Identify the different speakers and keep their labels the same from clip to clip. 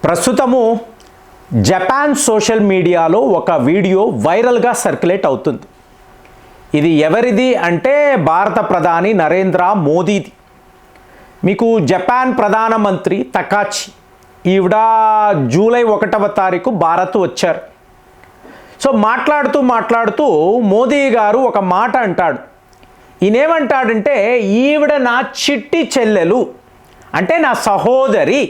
Speaker 1: ప్రస్తుతము Japan social మీడియాలో ఒక వీడియో వైరల్గా సర్క్యులేట్ అవుతుంది. ఇది ఎవరిది అంటే భారత ప్రధాని నరేంద్ర మోదీది. మీకు జపాన్ ప్రధానమంత్రి తకాచి ఈవిడ జూలై 1వ తారీఖు భారత్ వచ్చారు. సో మాట్లాడుతూ మోదీ గారు ఒక మాట అంటాడు. ఈయనేమంటాడంటే, ఈవిడ నా చిట్టి చెల్లెలు, అంటే నా సహోదరి.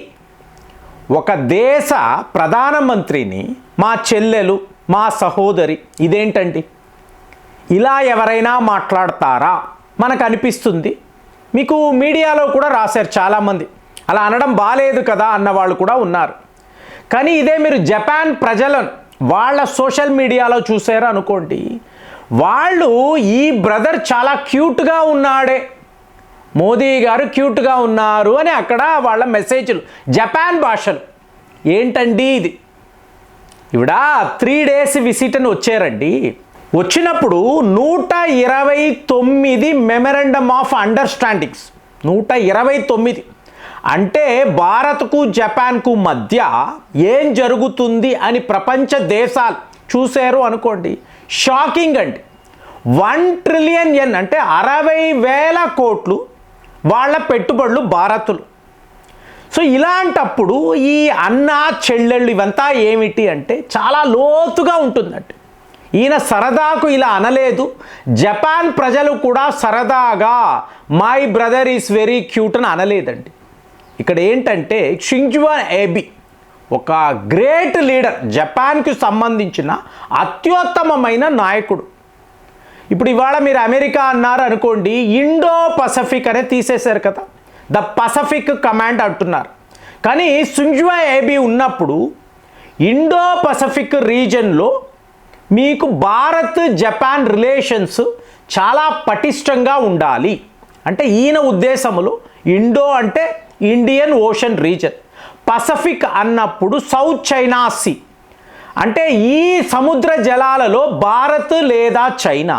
Speaker 1: ఒక దేశ ప్రధానమంత్రిని మా చెల్లెలు, మా సహోదరి, ఇదేంటండి? ఇలా ఎవరైనా మాట్లాడతారా మనకు అనిపిస్తుంది. మీకు మీడియాలో కూడా రాశారు చాలామంది, అలా అనడం బాలేదు కదా అన్నవాళ్ళు కూడా ఉన్నారు. కానీ ఇదే మీరు జపాన్ ప్రజలను వాళ్ళ సోషల్ మీడియాలో చూసారు అనుకోండి, వాళ్ళు ఈ బ్రదర్ చాలా క్యూట్గా ఉన్నాడే, మోదీ గారు క్యూట్గా ఉన్నారు అని అక్కడ వాళ్ళ మెసేజ్లు జపాన్ భాషలు. ఏంటండి ఇది? ఇవిడ 3 days విజిట్ అని వచ్చారండి. వచ్చినప్పుడు 129 మెమరాండమ్ ఆఫ్ అండర్స్టాండింగ్స్, 129 అంటే భారత్కు జపాన్కు మధ్య ఏం జరుగుతుంది అని ప్రపంచ దేశాలు చూశారు అనుకోండి, షాకింగ్ అండి. 1 trillion yen అంటే 60,000 కోట్లు వాళ్ళ పెట్టుబడులు భారత్లు. సో ఇలాంటప్పుడు ఈ అన్న చెల్లెళ్ళు ఇవంతా ఏమిటి అంటే చాలా లోతుగా ఉంటుందండి. ఈయన సరదాకు ఇలా అనలేదు. జపాన్ ప్రజలు కూడా సరదాగా my brother is very cute అని అనలేదండి. ఇక్కడ ఏంటంటే షింజో ఏబే ఒక గ్రేట్ లీడర్, జపాన్కి సంబంధించిన అత్యుత్తమమైన నాయకుడు. ఇప్పుడు ఇవాళ మీరు అమెరికా అన్నారు అనుకోండి, ఇండో పసిఫిక్ అనే తీసేశారు కదా, ద పసిఫిక్ కమాండ్ అంటున్నారు. కానీ షింజో ఏబే ఉన్నప్పుడు ఇండో పసిఫిక్ రీజన్లో మీకు భారత్ జపాన్ రిలేషన్స్ చాలా పటిష్టంగా ఉండాలి అంటే ఈయన ఉద్దేశంలో ఇండో అంటే ఇండియన్ ఓషన్ రీజన్, పసిఫిక్ అన్నప్పుడు సౌత్ చైనా సీ అంటే ఈ సముద్ర జలాలలో భారత్ లేదా చైనా,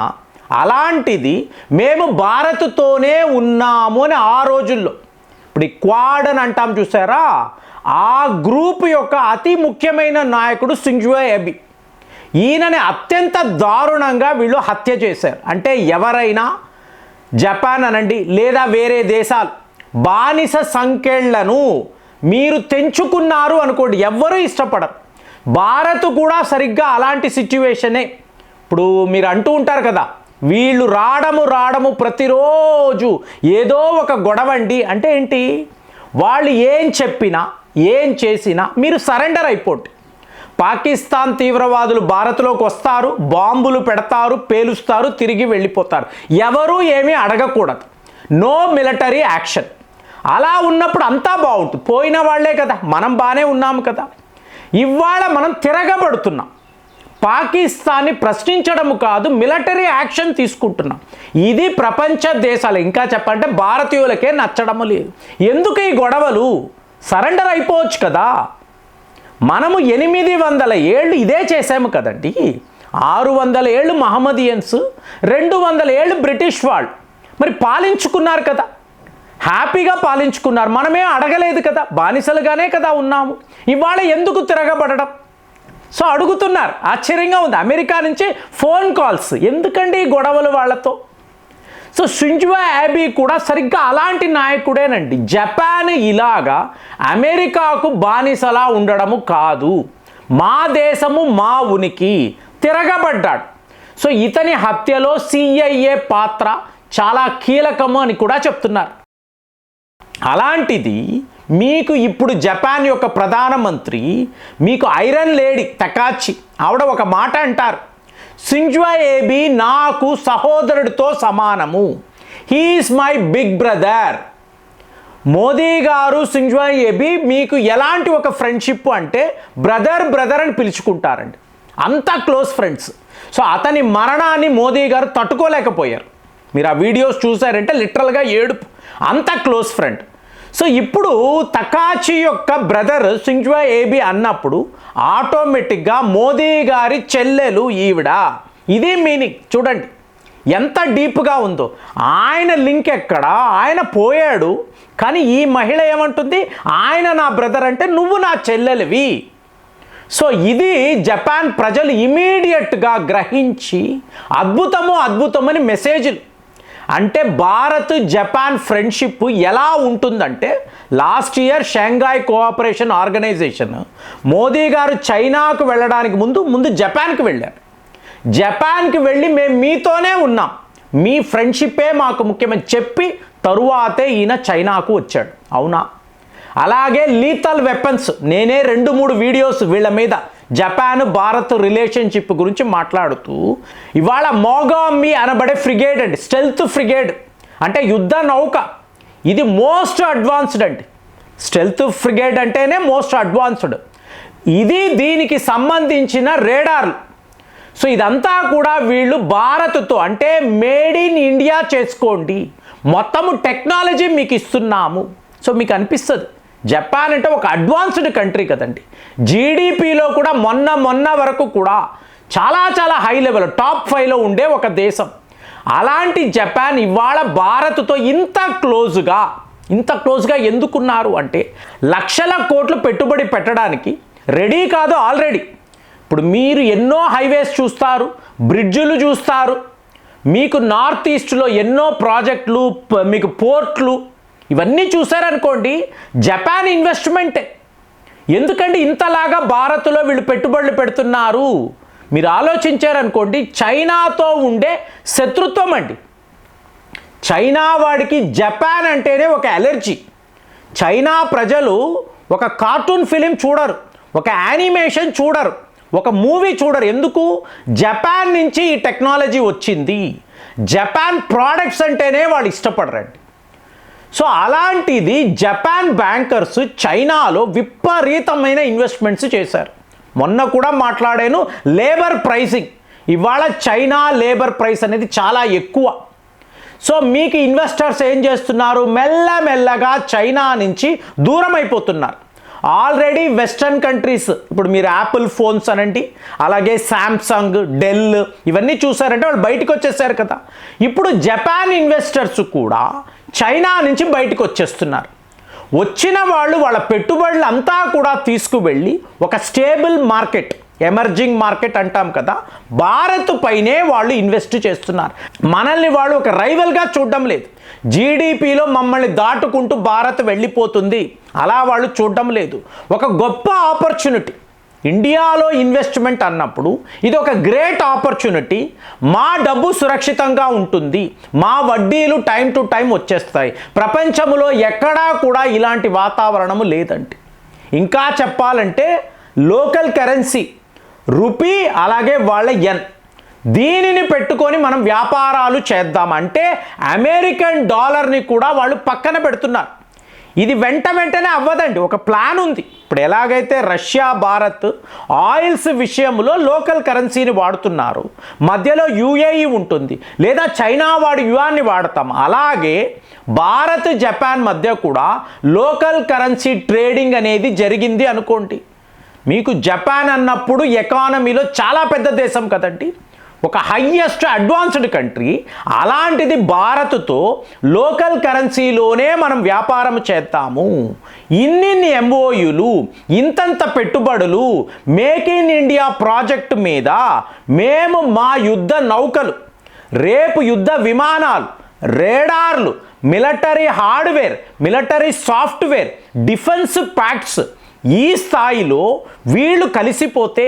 Speaker 1: అలాంటిది మేము భారత్తోనే ఉన్నాము అని ఆ రోజుల్లో, ఇప్పుడు ఈ క్వాడ్ అని అంటాం చూసారా, ఆ గ్రూప్ యొక్క అతి ముఖ్యమైన నాయకుడు షింజో ఏబే. ఈయనని అత్యంత దారుణంగా వీళ్ళు హత్య చేశారు. అంటే ఎవరైనా జపాన్ అనండి లేదా వేరే దేశాలు బానిస సంకెళ్లను మీరు తెంచుకున్నారు అనుకోండి, ఎవ్వరూ ఇష్టపడరు. భారత్ కూడా సరిగ్గా అలాంటి సిచ్యువేషనే. ఇప్పుడు మీరు అంటూ ఉంటారు కదా, వీళ్ళు రావడము ప్రతిరోజు ఏదో ఒక గొడవండి అంటే ఏంటి? వాళ్ళు ఏం చెప్పినా ఏం చేసినా మీరు సరెండర్ అయిపోండి. పాకిస్తాన్ తీవ్రవాదులు భారత్లోకి వస్తారు, బాంబులు పెడతారు, పేలుస్తారు, తిరిగి వెళ్ళిపోతారు. ఎవరూ ఏమీ అడగకూడదు, నో మిలిటరీ యాక్షన్. అలా ఉన్నప్పుడు అంతా బాగుంటుంది. పోయిన వాళ్లే కదా, మనం బాగానే ఉన్నాము కదా. ఇవాళ మనం తిరగబడుతున్నాం, పాకిస్తాన్ని ప్రశ్నించడం కాదు, మిలిటరీ యాక్షన్ తీసుకుంటున్నాం. ఇది ప్రపంచ దేశాలు, ఇంకా చెప్పంటే భారతీయులకే నచ్చడం లేదు. ఎందుకు ఈ గొడవలు? సరెండర్ అయిపోవచ్చు కదా. మనము 800 ఏళ్ళు ఇదే చేసాము కదండి. 600 ఏళ్ళు మహమ్మదియన్స్, 200 ఏళ్ళు బ్రిటిష్ వాళ్ళు మరి పాలించుకున్నారు కదా, హ్యాపీగా పాలించుకున్నారు. మనమే అడగలేదు కదా, బానిసలుగానే కదా ఉన్నాము. ఇవాళ ఎందుకు తిరగబడడం? సో అడుగుతున్నారు, ఆశ్చర్యంగా ఉంది. అమెరికా నుంచి ఫోన్ కాల్స్, ఎందుకండి ఈ గొడవలు వాళ్ళతో? సో షింజో ఏబే కూడా సరిగ్గా అలాంటి నాయకుడేనండి. జపాన్ ఇలాగా అమెరికాకు బానిసలా ఉండడము కాదు, మా దేశము మా ఉనికి, తిరగబడ్డాడు. సో ఇతని హత్యలో CIA పాత్ర చాలా కీలకము అని కూడా చెప్తున్నారు. అలాంటిది మీకు ఇప్పుడు జపాన్ యొక్క ప్రధానమంత్రి, మీకు ఐరన్ లేడీ తకాచి, ఆవిడ ఒక మాట అంటారు, షింజో ఏబే నాకు సహోదరుడితో సమానము, he is my big brother. Modi గారు షింజో ఏబే మీకు ఎలాంటి ఒక ఫ్రెండ్షిప్ అంటే బ్రదర్ అని పిలుచుకుంటారండి, అంత క్లోజ్ ఫ్రెండ్స్. సో అతని మరణాన్ని మోదీ గారు తట్టుకోలేకపోయారు. మీరు ఆ వీడియోస్ చూసారంటే లిటరల్గా ఏడుపు, అంత క్లోజ్ ఫ్రెండ్. సో ఇప్పుడు తకాచి యొక్క బ్రదర్ షింజో ఏబే అన్నప్పుడు ఆటోమేటిక్గా మోదీ గారి చెల్లెలు ఈవిడ, ఇది మీనింగ్ చూడండి. ఎంత డీప్గా ఉందో. ఆయన లింక్ ఎక్కడ, ఆయన పోయాడు, కానీ ఈ మహిళ ఏమంటుంది, ఆయన నా బ్రదర్ అంటే నువ్వు నా చెల్లెలివి. సో ఇది జపాన్ ప్రజలు ఇమీడియట్గా గ్రహించి అద్భుతమని మెసేజ్లు. అంటే భారత్ జపాన్ ఫ్రెండ్షిప్ ఎలా ఉంటుందంటే, last year Shanghai cooperation organisation Modi గారు చైనాకు వెళ్ళడానికి ముందు జపాన్కి వెళ్ళారు. జపాన్కి వెళ్ళి మేము మీతోనే ఉన్నాం, మీ ఫ్రెండ్షిప్పే మాకు ముఖ్యమని చెప్పి తరువాతే ఈయన చైనాకు వచ్చాడు. అవునా? అలాగే లీథల్ వెపన్స్, నేనే 2-3 వీడియోస్ వీళ్ళ మీద జపాన్ భారత్ రిలేషన్షిప్ గురించి మాట్లాడుతూ, ఇవాళ మోగామి అనబడే ఫ్రిగేడ్ అండి, స్టెల్త్ ఫ్రిగేడ్ అంటే యుద్ధ నౌక, ఇది మోస్ట్ అడ్వాన్స్డ్ అండి. స్టెల్త్ ఫ్రిగేడ్ అంటేనే మోస్ట్ అడ్వాన్స్డ్. ఇది దీనికి సంబంధించిన రేడార్లు. సో ఇదంతా కూడా వీళ్ళు భారత్తో అంటే మేడ్ ఇన్ ఇండియా చేసుకోండి, మొత్తము టెక్నాలజీ మీకు ఇస్తున్నాము. సో మీకు అనిపిస్తుంది జపాన్ అంటే ఒక అడ్వాన్స్డ్ కంట్రీ కదండి. జీడిపిలో కూడా మొన్న వరకు కూడా చాలా హై లెవెల్ టాప్ 5లో ఉండే ఒక దేశం. అలాంటి జపాన్ ఇవాళ భారత్తో ఇంత క్లోజ్గా ఎందుకున్నారు అంటే, లక్షల కోట్లు పెట్టుబడి పెట్టడానికి రెడీ కాదు ఆల్రెడీ. ఇప్పుడు మీరు ఎన్నో హైవేస్ చూస్తారు, బ్రిడ్జులు చూస్తారు, మీకు నార్త్ ఈస్ట్లో ఎన్నో ప్రాజెక్టులు, మీకు పోర్ట్లు, ఇవన్నీ చూసారనుకోండి, జపాన్ ఇన్వెస్ట్మెంటే. ఎందుకంటే ఇంతలాగా భారత్లో వీళ్ళు పెట్టుబడులు పెడుతున్నారు. మీరు ఆలోచించారనుకోండి, చైనాతో ఉండే శత్రుత్వం అండి. చైనా వాడికి జపాన్ అంటేనే ఒక అలర్జీ. చైనా ప్రజలు ఒక కార్టూన్ ఫిలిం చూడరు, ఒక యానిమేషన్ చూడరు, ఒక మూవీ చూడరు. ఎందుకు? జపాన్ నుంచి ఈ టెక్నాలజీ వచ్చింది, జపాన్ ప్రోడక్ట్స్ అంటేనే వాళ్ళు ఇష్టపడరండి. సో అలాంటిది జపాన్ బ్యాంకర్స్ చైనాలో విపరీతమైన ఇన్వెస్ట్మెంట్స్ చేశారు. మొన్న కూడా మాట్లాడాను, లేబర్ ప్రైసింగ్. ఇవాళ చైనా లేబర్ ప్రైస్ అనేది చాలా ఎక్కువ. సో మీకు ఇన్వెస్టర్స్ ఏం చేస్తున్నారు, మెల్లగా చైనా నుంచి దూరం అయిపోతున్నారు. ఆల్రెడీ వెస్టర్న్ కంట్రీస్, ఇప్పుడు మీరు యాపిల్ ఫోన్స్ అనండి, అలాగే శాంసంగ్, డెల్, ఇవన్నీ చూసారంటే వాళ్ళు బయటకు వచ్చేసారు కదా. ఇప్పుడు జపాన్ ఇన్వెస్టర్స్ కూడా చైనా నుంచి బయటకు వచ్చేస్తున్నారు. వచ్చిన వాళ్ళు వాళ్ళ పెట్టుబడులు అంతా కూడా తీసుకువెళ్ళి ఒక స్టేబుల్ మార్కెట్, ఎమర్జింగ్ మార్కెట్ అంటాం కదా, భారత్ పైనే వాళ్ళు ఇన్వెస్ట్ చేస్తున్నారు. మనల్ని వాళ్ళు ఒక రైవల్గా చూడడం లేదు. జీడిపిలో మమ్మల్ని దాటుకుంటూ భారత్ వెళ్ళిపోతుంది అలా వాళ్ళు చూడడం లేదు. ఒక గొప్ప ఆపర్చునిటీ ఇండియాలో ఇన్వెస్ట్మెంట్ అన్నప్పుడు ఇది ఒక గ్రేట్ ఆపర్చునిటీ. మా డబ్బు సురక్షితంగా ఉంటుంది, మా వడ్డీలు టైం టు టైం వచ్చేస్తాయి. ప్రపంచంలో ఎక్కడా కూడా ఇలాంటి వాతావరణము లేదండి. ఇంకా చెప్పాలంటే లోకల్ కరెన్సీ రూపీ, అలాగే వాళ్ళ యెన్, దీనిని పెట్టుకొని మనం వ్యాపారాలు చేద్దామంటే అమెరికన్ డాలర్ని కూడా వాళ్ళు పక్కన పెడుతున్నారు. ఇది వెంటనే అవ్వదండి, ఒక ప్లాన్ ఉంది. ఇప్పుడు ఎలాగైతే రష్యా భారత్ ఆయిల్స్ విషయంలో లోకల్ కరెన్సీని వాడుతున్నారు, మధ్యలో యుఏఈ ఉంటుంది, లేదా చైనా వాడు యువాన్ని వాడతాం, అలాగే భారత్ జపాన్ మధ్య కూడా లోకల్ కరెన్సీ ట్రేడింగ్ అనేది జరిగింది అనుకోండి. మీకు జపాన్ అన్నప్పుడు ఎకానమీలో చాలా పెద్ద దేశం కదండి, ఒక హయ్యెస్ట్ అడ్వాన్స్డ్ కంట్రీ. అలాంటిది భారత్తో లోకల్ కరెన్సీలోనే మనం వ్యాపారం చేద్దాము, ఇన్ని ఎంఓయూలు, ఇంతంత పెట్టుబడులు, మేక్ ఇన్ ఇండియా ప్రాజెక్టు మీద మేము మా యుద్ధ నౌకలు, రేపు యుద్ధ విమానాలు, రేడార్లు, military hardware, military software, defence pacts, ఈ స్థాయిలో వీళ్ళు కలిసిపోతే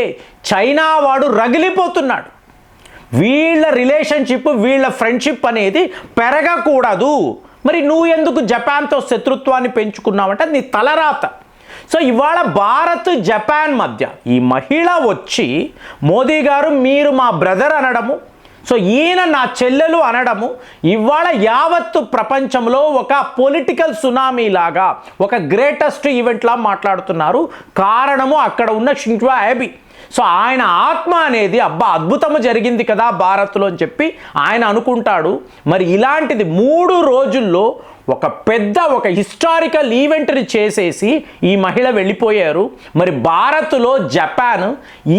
Speaker 1: చైనా వాడు రగిలిపోతున్నాడు. వీళ్ళ రిలేషన్షిప్, వీళ్ళ ఫ్రెండ్షిప్ అనేది పెరగకూడదు. మరి నువ్వు ఎందుకు జపాన్తో శత్రుత్వాన్ని పెంచుకున్నావంటే నీ తలరాత. సో ఇవాళ భారత్ జపాన్ మధ్య ఈ మహిళ వచ్చి మోదీ గారు మీరు మా బ్రదర్ అనడము, సో ఈయన నా చెల్లెలు అనడము, ఇవాళ యావత్తు ప్రపంచంలో ఒక పొలిటికల్ సునామీ లాగా, ఒక గ్రేటెస్ట్ ఈవెంట్లా మాట్లాడుతున్నారు. కారణము అక్కడ ఉన్న షింజో అబే. సో ఆయన ఆత్మ అనేది అబ్బా అద్భుతము జరిగింది కదా భారత్లో అని చెప్పి ఆయన అనుకుంటాడు. మరి ఇలాంటిది 3 రోజుల్లో ఒక హిస్టారికల్ ఈవెంట్ని చేసేసి ఈ మహిళ వెళ్ళిపోయారు. మరి భారత్లో జపాన్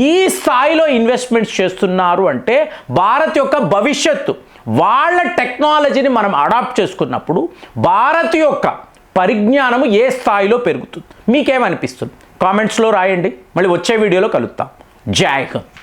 Speaker 1: ఈ స్థాయిలో ఇన్వెస్ట్మెంట్స్ చేస్తున్నారు అంటే భారత్ యొక్క భవిష్యత్తు, వాళ్ళ టెక్నాలజీని మనం అడాప్ట్ చేసుకున్నప్పుడు భారత్ యొక్క పరిజ్ఞానము ఏ స్థాయిలో పెరుగుతుంది? మీకేమనిపిస్తుంది? కామెంట్స్లో రాయండి. మళ్ళీ వచ్చే వీడియోలో కలుద్దాం. జై హింద్.